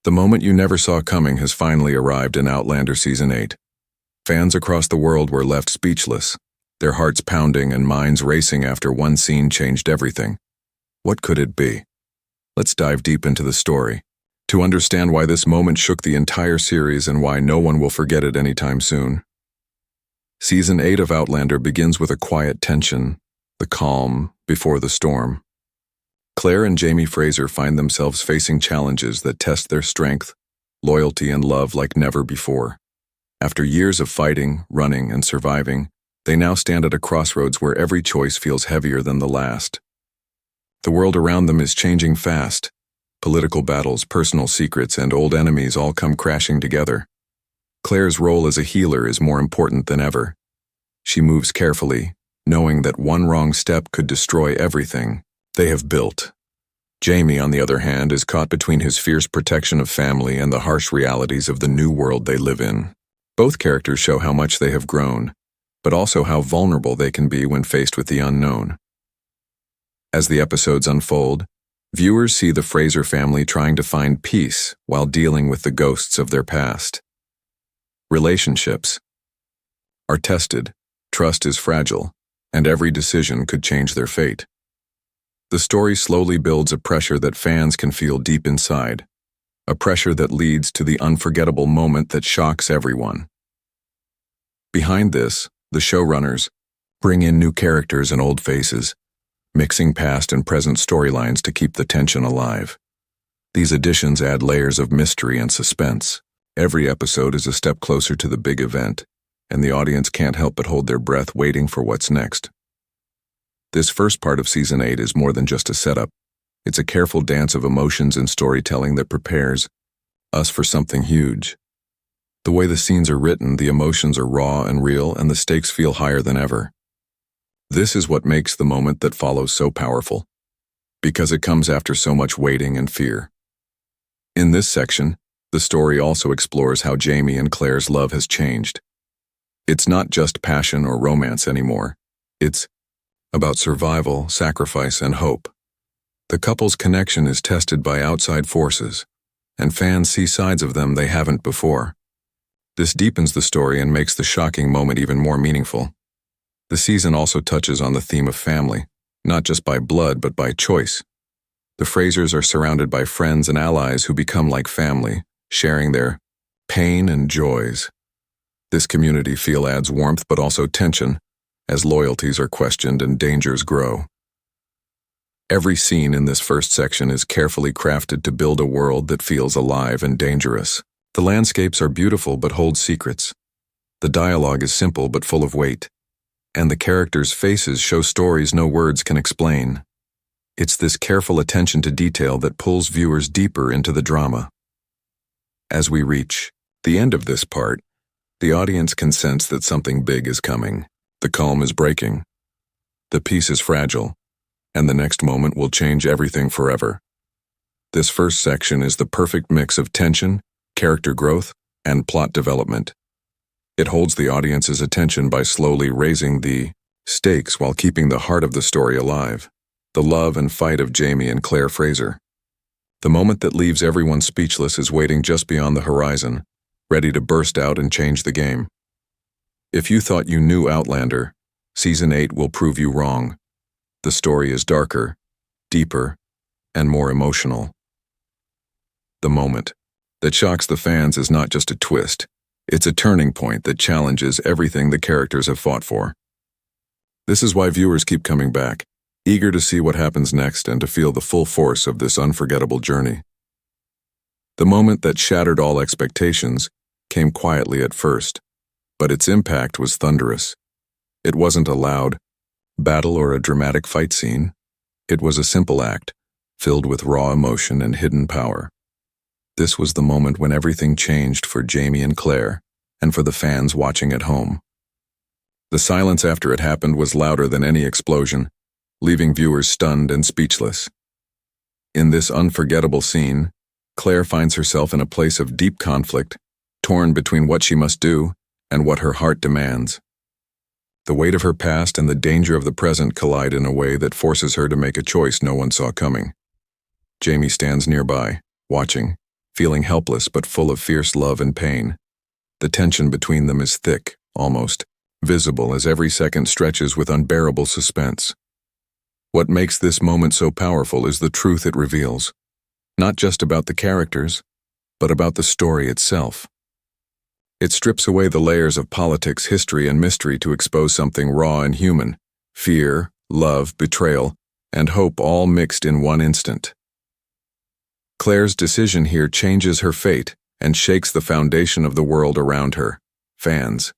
The moment you never saw coming has finally arrived in Outlander Season 8. Fans across the world were left speechless, their hearts pounding and minds racing after one scene changed everything. What could it be? Let's dive deep into the story, to understand why this moment shook the entire series and why no one will forget it anytime soon. Season 8 of Outlander begins with a quiet tension, the calm before the storm. Claire and Jamie Fraser find themselves facing challenges that test their strength, loyalty, and love like never before. After years of fighting, running, and surviving, they now stand at a crossroads where every choice feels heavier than the last. The world around them is changing fast. Political battles, personal secrets, and old enemies all come crashing together. Claire's role as a healer is more important than ever. She moves carefully, knowing that one wrong step could destroy everything they have built. Jamie, on the other hand, is caught between his fierce protection of family and the harsh realities of the new world they live in. Both characters show how much they have grown, but also how vulnerable they can be when faced with the unknown. As the episodes unfold, viewers see the Fraser family trying to find peace while dealing with the ghosts of their past. Relationships are tested, trust is fragile, and every decision could change their fate. The story slowly builds a pressure that fans can feel deep inside, a pressure that leads to the unforgettable moment that shocks everyone. Behind this, the showrunners bring in new characters and old faces, mixing past and present storylines to keep the tension alive. These additions add layers of mystery and suspense. Every episode is a step closer to the big event, and the audience can't help but hold their breath waiting for what's next. This first part of Season 8 is more than just a setup. It's a careful dance of emotions and storytelling that prepares us for something huge. The way the scenes are written, the emotions are raw and real, and the stakes feel higher than ever. This is what makes the moment that follows so powerful, because it comes after so much waiting and fear. In this section, the story also explores how Jamie and Claire's love has changed. It's not just passion or romance anymore. It's about survival, sacrifice, and hope. The couple's connection is tested by outside forces, and fans see sides of them they haven't before. This deepens the story and makes the shocking moment even more meaningful. The season also touches on the theme of family, not just by blood but by choice. The Frasers are surrounded by friends and allies who become like family, sharing their pain and joys. This community feel adds warmth but also tension, as loyalties are questioned and dangers grow. Every scene in this first section is carefully crafted to build a world that feels alive and dangerous. The landscapes are beautiful but hold secrets. The dialogue is simple but full of weight. And the characters' faces show stories no words can explain. It's this careful attention to detail that pulls viewers deeper into the drama. As we reach the end of this part, the audience can sense that something big is coming. The calm is breaking. The peace is fragile, and the next moment will change everything forever. This first section is the perfect mix of tension, character growth, and plot development. It holds the audience's attention by slowly raising the stakes while keeping the heart of the story alive. The love and fight of Jamie and Claire Fraser. The moment that leaves everyone speechless is waiting just beyond the horizon, ready to burst out and change the game. If you thought you knew Outlander, Season 8 will prove you wrong. The story is darker, deeper, and more emotional. The moment that shocks the fans is not just a twist. It's a turning point that challenges everything the characters have fought for. This is why viewers keep coming back, eager to see what happens next and to feel the full force of this unforgettable journey. The moment that shattered all expectations came quietly at first, but its impact was thunderous. It wasn't a loud battle or a dramatic fight scene. It was a simple act, filled with raw emotion and hidden power. This was the moment when everything changed for Jamie and Claire, and for the fans watching at home. The silence after it happened was louder than any explosion, leaving viewers stunned and speechless. In this unforgettable scene, Claire finds herself in a place of deep conflict, torn between what she must do and what her heart demands. The weight of her past and the danger of the present collide in a way that forces her to make a choice no one saw coming. Jamie stands nearby, watching, feeling helpless but full of fierce love and pain. The tension between them is thick, almost visible, as every second stretches with unbearable suspense. What makes this moment so powerful is the truth it reveals, not just about the characters, but about the story itself. It strips away the layers of politics, history, and mystery to expose something raw and human: fear, love, betrayal, and hope, all mixed in one instant. Claire's decision here changes her fate and shakes the foundation of the world around her. Fans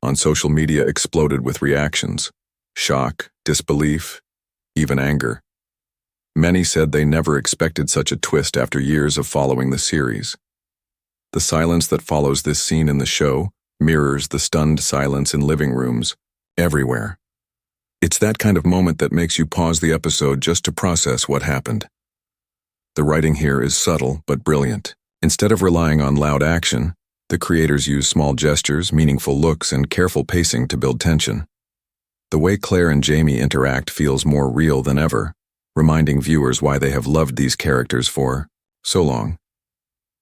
on social media exploded with reactions: shock, disbelief, even anger. Many said they never expected such a twist after years of following the series. The silence that follows this scene in the show mirrors the stunned silence in living rooms, everywhere. It's that kind of moment that makes you pause the episode just to process what happened. The writing here is subtle but brilliant. Instead of relying on loud action, the creators use small gestures, meaningful looks, and careful pacing to build tension. The way Claire and Jamie interact feels more real than ever, reminding viewers why they have loved these characters for so long.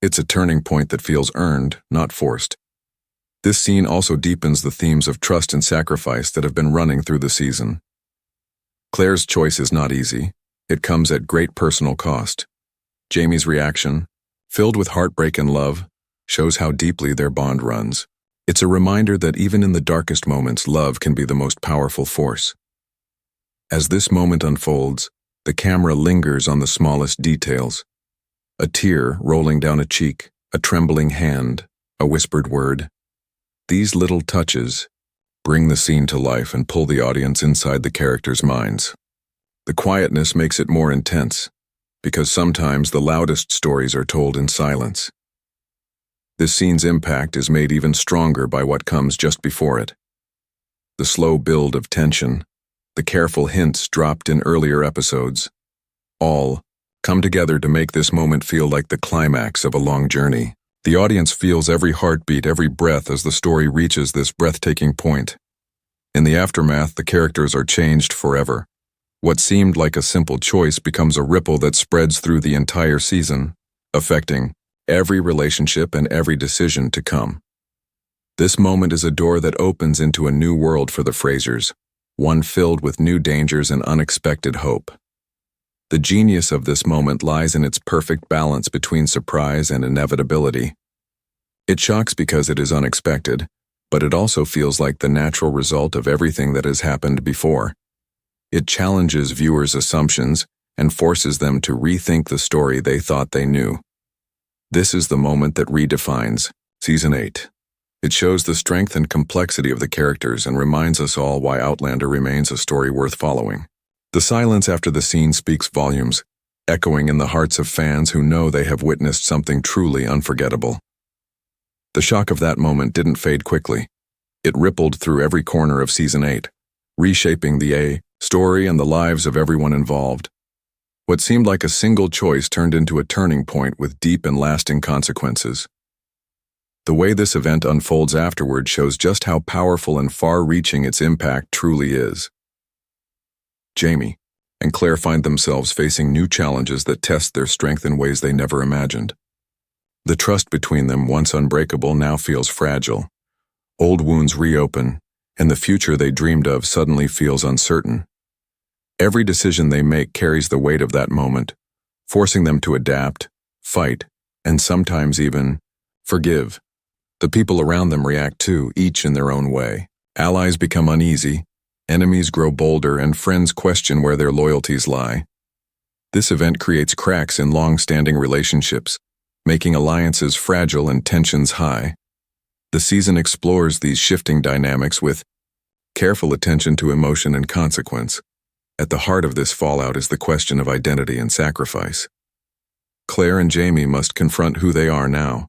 It's a turning point that feels earned, not forced. This scene also deepens the themes of trust and sacrifice that have been running through the season. Claire's choice is not easy. It comes at great personal cost. Jamie's reaction, filled with heartbreak and love, shows how deeply their bond runs. It's a reminder that even in the darkest moments, love can be the most powerful force. As this moment unfolds, the camera lingers on the smallest details: a tear rolling down a cheek, a trembling hand, a whispered word. These little touches bring the scene to life and pull the audience inside the characters' minds. The quietness makes it more intense, because sometimes the loudest stories are told in silence. This scene's impact is made even stronger by what comes just before it. The slow build of tension, the careful hints dropped in earlier episodes, all come together to make this moment feel like the climax of a long journey. The audience feels every heartbeat, every breath as the story reaches this breathtaking point. In the aftermath, the characters are changed forever. What seemed like a simple choice becomes a ripple that spreads through the entire season, affecting every relationship and every decision to come. This moment is a door that opens into a new world for the Frasers, one filled with new dangers and unexpected hope. The genius of this moment lies in its perfect balance between surprise and inevitability. It shocks because it is unexpected, but it also feels like the natural result of everything that has happened before. It challenges viewers' assumptions and forces them to rethink the story they thought they knew. This is the moment that redefines Season 8. It shows the strength and complexity of the characters and reminds us all why Outlander remains a story worth following. The silence after the scene speaks volumes, echoing in the hearts of fans who know they have witnessed something truly unforgettable. The shock of that moment didn't fade quickly. It rippled through every corner of Season 8, reshaping the story and the lives of everyone involved. What seemed like a single choice turned into a turning point with deep and lasting consequences. The way this event unfolds afterward shows just how powerful and far-reaching its impact truly is. Jamie and Claire find themselves facing new challenges that test their strength in ways they never imagined. The trust between them, once unbreakable, now feels fragile. Old wounds reopen, and the future they dreamed of suddenly feels uncertain. Every decision they make carries the weight of that moment, forcing them to adapt, fight, and sometimes even forgive. The people around them react too, each in their own way. Allies become uneasy, enemies grow bolder, and friends question where their loyalties lie. This event creates cracks in long-standing relationships, making alliances fragile and tensions high. The season explores these shifting dynamics with careful attention to emotion and consequence. At the heart of this fallout is the question of identity and sacrifice. Claire and Jamie must confront who they are now,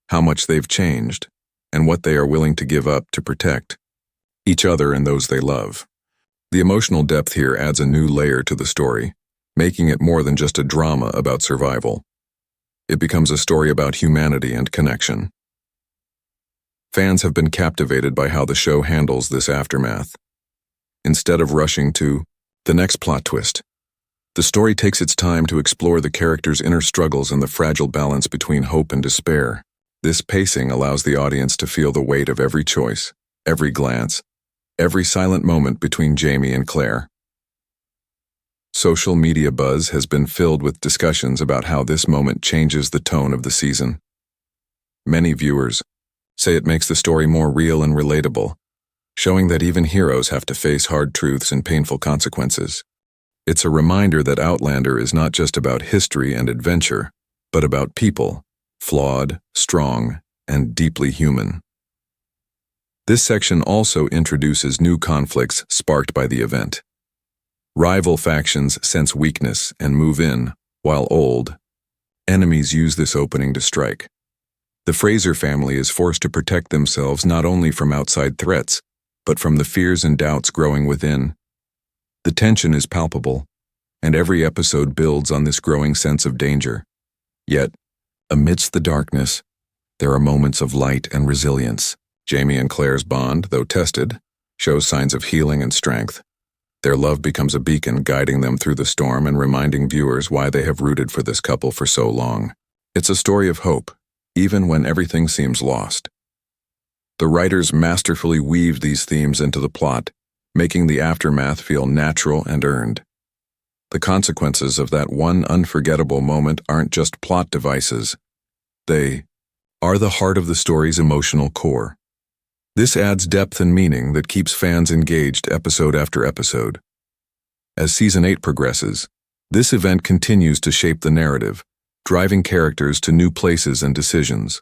how much they've changed, and what they are willing to give up to protect each other and those they love. The emotional depth here adds a new layer to the story, making it more than just a drama about survival. It becomes a story about humanity and connection. Fans have been captivated by how the show handles this aftermath. Instead of rushing to the next plot twist, The story takes its time to explore the characters' inner struggles and the fragile balance between hope and despair. This pacing allows the audience to feel the weight of every choice, every glance, every silent moment between Jamie and Claire. Social media buzz has been filled with discussions about how this moment changes the tone of the season. Many viewers say it makes the story more real and relatable, showing that even heroes have to face hard truths and painful consequences. It's a reminder that Outlander is not just about history and adventure, but about people, flawed, strong, and deeply human. This section also introduces new conflicts sparked by the event. Rival factions sense weakness and move in, while old enemies use this opening to strike. The Fraser family is forced to protect themselves not only from outside threats, but from the fears and doubts growing within. The tension is palpable, and every episode builds on this growing sense of danger. Yet, amidst the darkness, there are moments of light and resilience. Jamie and Claire's bond, though tested, shows signs of healing and strength. Their love becomes a beacon guiding them through the storm and reminding viewers why they have rooted for this couple for so long. It's a story of hope, even when everything seems lost. The writers masterfully weave these themes into the plot, making the aftermath feel natural and earned. The consequences of that one unforgettable moment aren't just plot devices. They are the heart of the story's emotional core. This adds depth and meaning that keeps fans engaged episode after episode. As Season 8 progresses, this event continues to shape the narrative, driving characters to new places and decisions.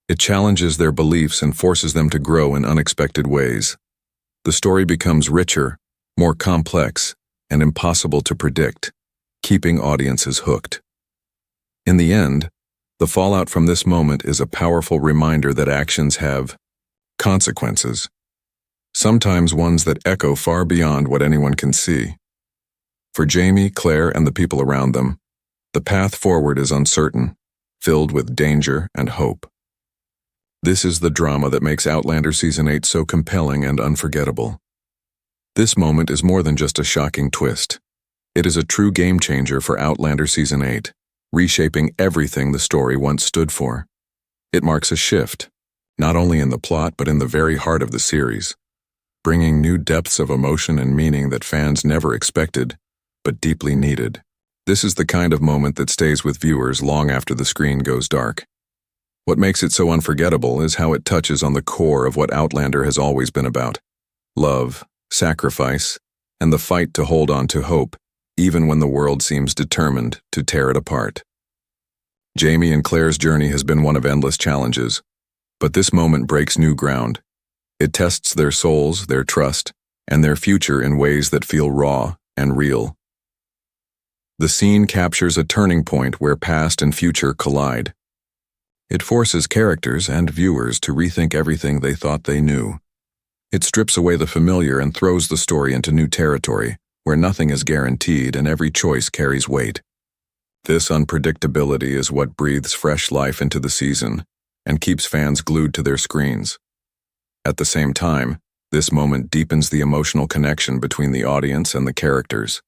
It challenges their beliefs and forces them to grow in unexpected ways. The story becomes richer, more complex, and impossible to predict, keeping audiences hooked. In the end, the fallout from this moment is a powerful reminder that actions have consequences, sometimes ones that echo far beyond what anyone can see. For Jamie, Claire, and the people around them, the path forward is uncertain, filled with danger and hope. This is the drama that makes Outlander Season 8 so compelling and unforgettable. This moment is more than just a shocking twist. It is a true game-changer for Outlander Season 8, reshaping everything the story once stood for. It marks a shift, not only in the plot but in the very heart of the series, bringing new depths of emotion and meaning that fans never expected, but deeply needed. This is the kind of moment that stays with viewers long after the screen goes dark. What makes it so unforgettable is how it touches on the core of what Outlander has always been about: love, sacrifice, and the fight to hold on to hope, even when the world seems determined to tear it apart. Jamie and Claire's journey has been one of endless challenges, but this moment breaks new ground. It tests their souls, their trust, and their future in ways that feel raw and real. The scene captures a turning point where past and future collide. It forces characters and viewers to rethink everything they thought they knew. It strips away the familiar and throws the story into new territory, where nothing is guaranteed and every choice carries weight. This unpredictability is what breathes fresh life into the season and keeps fans glued to their screens. At the same time, this moment deepens the emotional connection between the audience and the characters.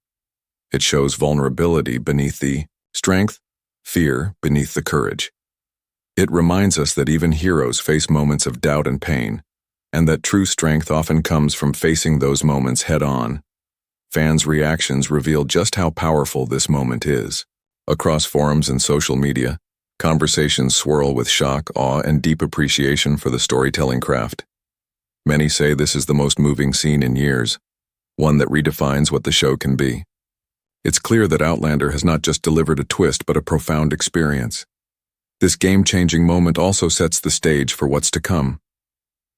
It shows vulnerability beneath the strength, fear beneath the courage. It reminds us that even heroes face moments of doubt and pain, and that true strength often comes from facing those moments head-on. Fans' reactions reveal just how powerful this moment is. Across forums and social media, conversations swirl with shock, awe, and deep appreciation for the storytelling craft. Many say this is the most moving scene in years, one that redefines what the show can be. It's clear that Outlander has not just delivered a twist but a profound experience. This game-changing moment also sets the stage for what's to come.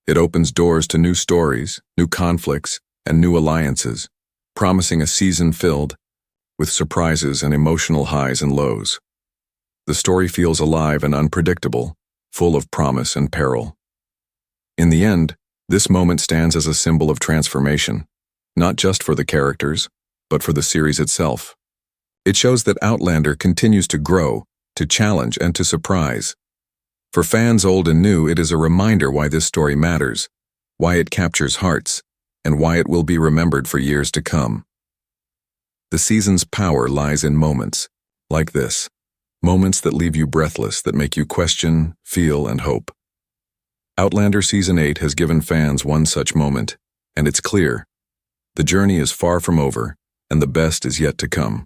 It opens doors to new stories, new conflicts, and new alliances, promising a season filled with surprises and emotional highs and lows. The story feels alive and unpredictable, full of promise and peril. In the end, this moment stands as a symbol of transformation, not just for the characters, but for the series itself. It shows that Outlander continues to grow, to challenge, and to surprise. For fans old and new, it is a reminder why this story matters, why it captures hearts, and why it will be remembered for years to come. The season's power lies in moments like this. Moments that leave you breathless, that make you question, feel, and hope. Outlander Season 8 has given fans one such moment, and it's clear. The journey is far from over, and the best is yet to come.